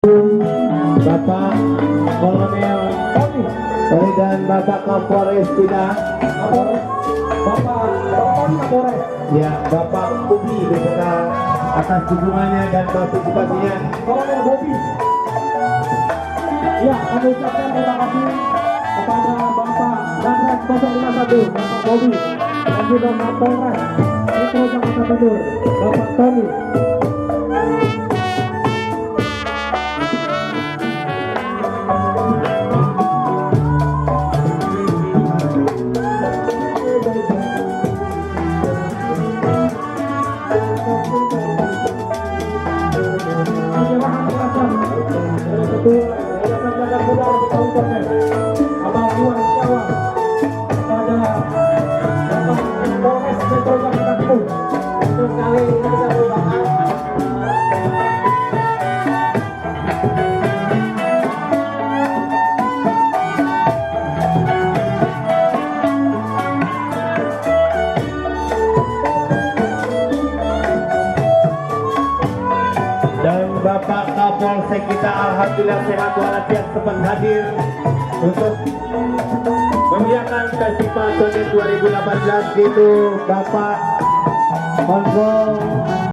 Bapak Kolonel Tony dan Bapak Kapolres Pindah, Bapak Kapolres, ya Bapak Ubi beserta atas dukungannya dan partisipasinya. Kolonel Bobi. Ya, kami ucapkan terima kasih kepada Bapak Danres 051, Bapak Bobi, dan juga Kapolres Metro Jakarta Timur, Bapak Tony. Dan Bapak Kapolsek kita alhamdulillah sehat walafiat sempat hadir untuk memeriahkan Festival Tony 2018 itu Bapak Kontrol